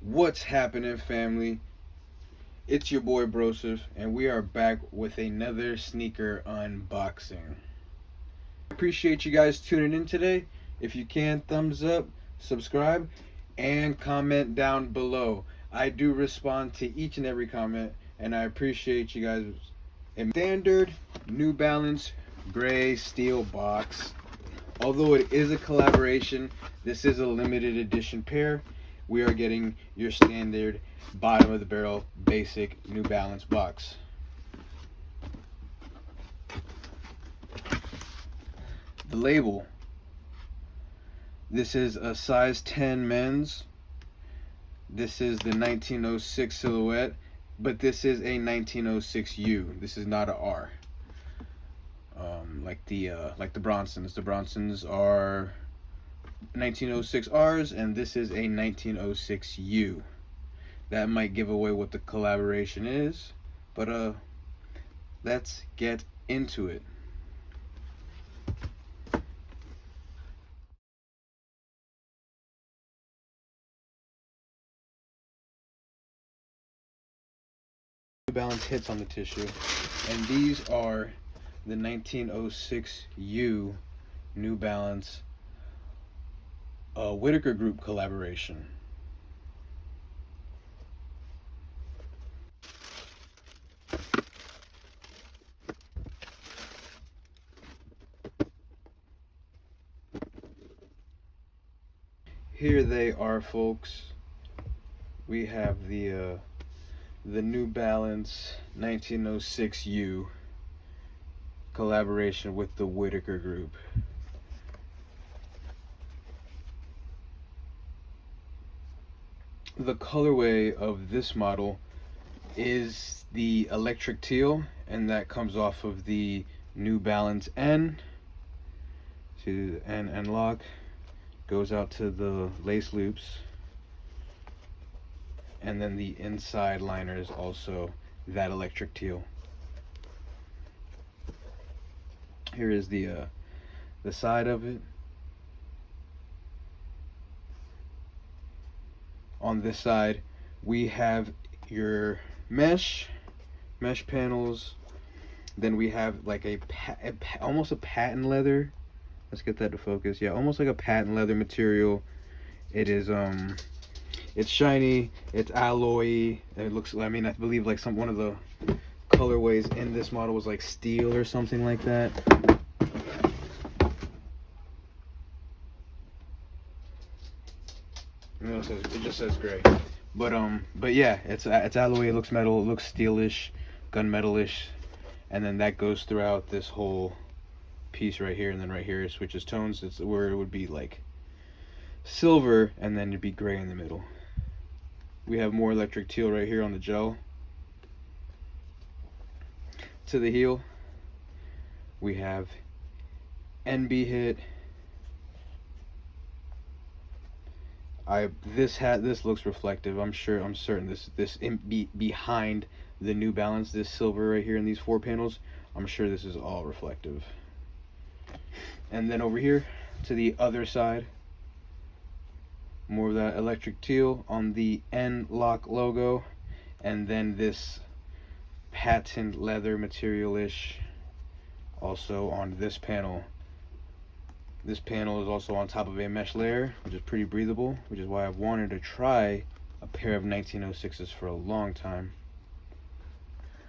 What's happening, family? It's your boy Broseph, and we are back with another sneaker unboxing. Appreciate you guys tuning in today. If you can, thumbs up, subscribe, and comment down below. I do respond to each and every comment, and I appreciate you guys. A standard New Balance gray steel box. Although it is a collaboration, this is a limited edition pair. We are getting your standard bottom of the barrel basic New Balance box. The label. This is a size 10 men's. This is the 1906 silhouette, but this is a 1906U. This is not a R. Like the Bronsons. The Bronsons are 1906 Rs, and this is a 1906U. That might give away what the collaboration is, but let's get into it. New Balance hits on the tissue, and these are the 1906U New Balance Whitaker Group collaboration. Here they are, folks. We have the New Balance 1906U collaboration with the Whitaker Group. The colorway of this model is the electric teal, and that comes off of the New Balance N. See the N lock goes out to the lace loops, and then the inside liner is also that electric teal. Here is the side of it. On this side, we have your mesh panels. Then we have like almost a patent leather. Let's get that to focus. Yeah, almost like a patent leather material. It is it's shiny. It's alloy. It looks. I mean, I believe like one of the colorways in this model was like steel or something like that. It just says gray, but yeah, it's alloy. It looks metal. It looks steelish, gunmetalish, and then that goes throughout this whole piece right here, and then right here it switches tones. It's where it would be like silver, and then it'd be gray in the middle. We have more electric teal right here on the gel. To the heel, we have NB hit. This looks reflective. I'm certain this behind the New Balance, this silver right here in these four panels, I'm sure this is all reflective. And then over here to the other side, more of that electric teal on the N lock logo, and then this patent leather material-ish also on this panel. This panel is also on top of a mesh layer, which is pretty breathable, which is why I've wanted to try a pair of 1906s for a long time.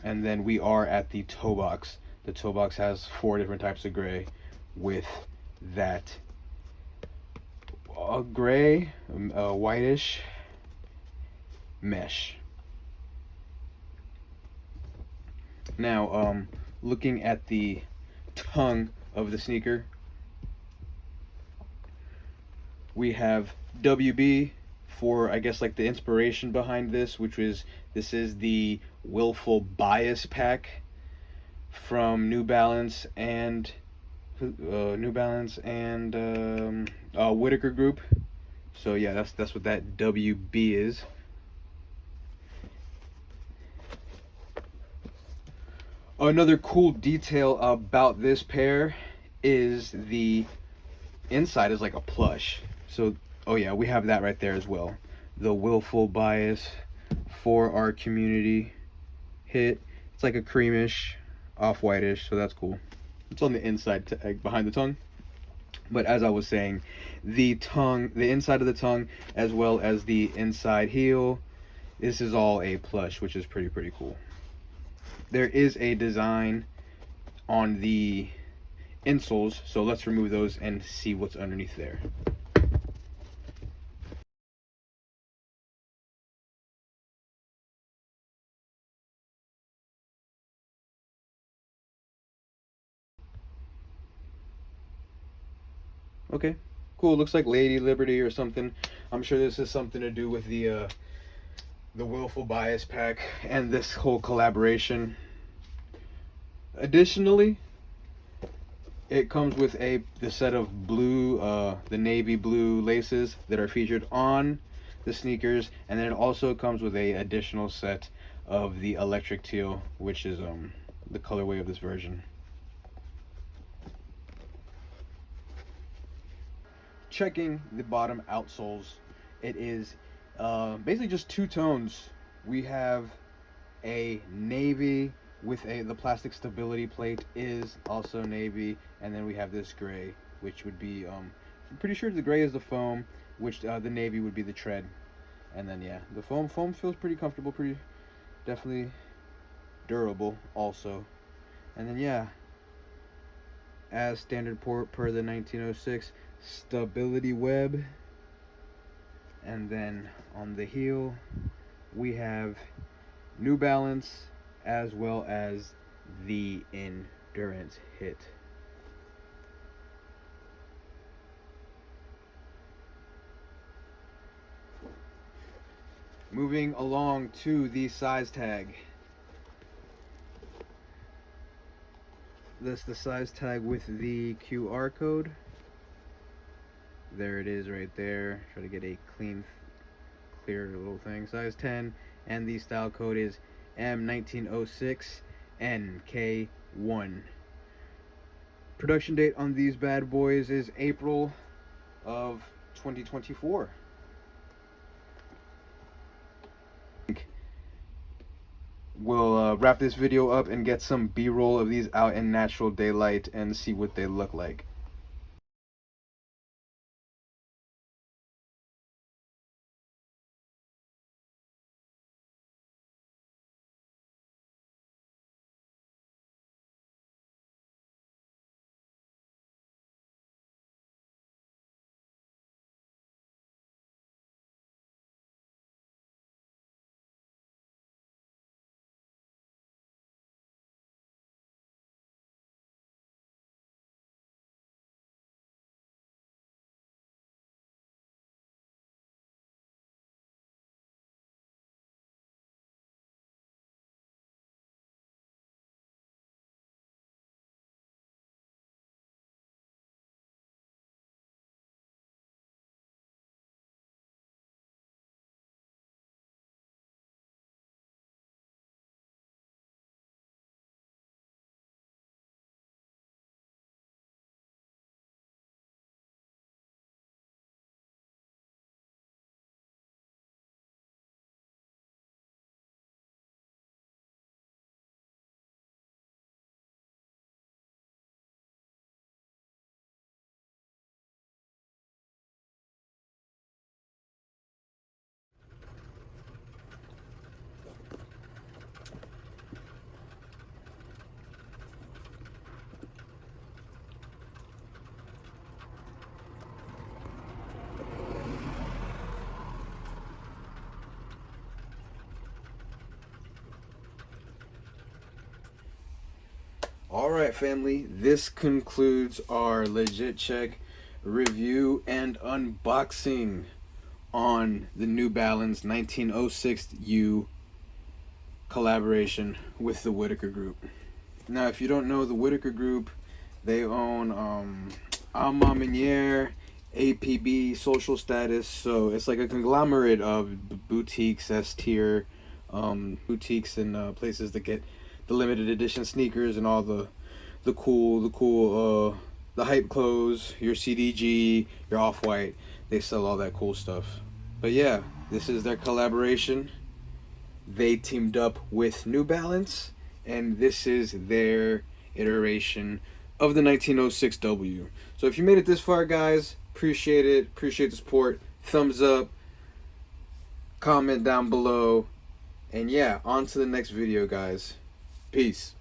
And then we are at the toe box. The toe box has 4 different types of gray, with that gray, whitish mesh. Now, looking at the tongue of the sneaker, we have WB for, I guess, like the inspiration behind this, this is the Willful Bias pack from New Balance and Whitaker Group. So yeah, that's what that WB is. Another cool detail about this pair is the inside is like a plush. So, oh yeah, we have that right there as well. the Willful Bias for our community hit. It's like a creamish, off-whitish, so that's cool. It's on the inside, behind the tongue. But as I was saying, the inside of the tongue, as well as the inside heel, this is all a plush, which is pretty cool. There is a design on the insoles, so let's remove those and see what's underneath there. Okay, cool. Looks like Lady Liberty or something. I'm sure this is something to do with the Willful Bias pack and this whole collaboration. Additionally, it comes with the set of blue, the navy blue laces that are featured on the sneakers, and then it also comes with a additional set of the electric teal, which is the colorway of this version. Checking the bottom outsoles, it is basically just two tones. We have a navy with the plastic stability plate is also navy, and then we have this gray, which would be I'm pretty sure the gray is the foam, which the navy would be the tread, and then yeah, the foam feels pretty comfortable, pretty definitely durable also, and then yeah, as standard port per the 1906 stability web, and then on the heel we have New Balance as well as the Endurance Hit. Moving along to the size tag. That's the size tag with the QR code. There it is right there. Try to get a clear little thing. Size 10, and the style code is M1906NK1. Production date on these bad boys is April of 2024. We'll wrap this video up and get some B-roll of these out in natural daylight and see what they look like. Alright family, this concludes our legit check, review, and unboxing on the New Balance 1906U collaboration with the Whitaker Group. Now if you don't know the Whitaker Group, they own Alma Miniere, APB, Social Status, so it's like a conglomerate of boutiques, S-tier boutiques and places that get the limited edition sneakers and all the hype clothes, your CDG, your Off-White. They sell all that cool stuff. But yeah, this is their collaboration. They teamed up with New Balance, and this is their iteration of the 1906W. So if you made it this far, guys, appreciate it. Appreciate the support. Thumbs up. Comment down below. And yeah, on to the next video, guys. Peace.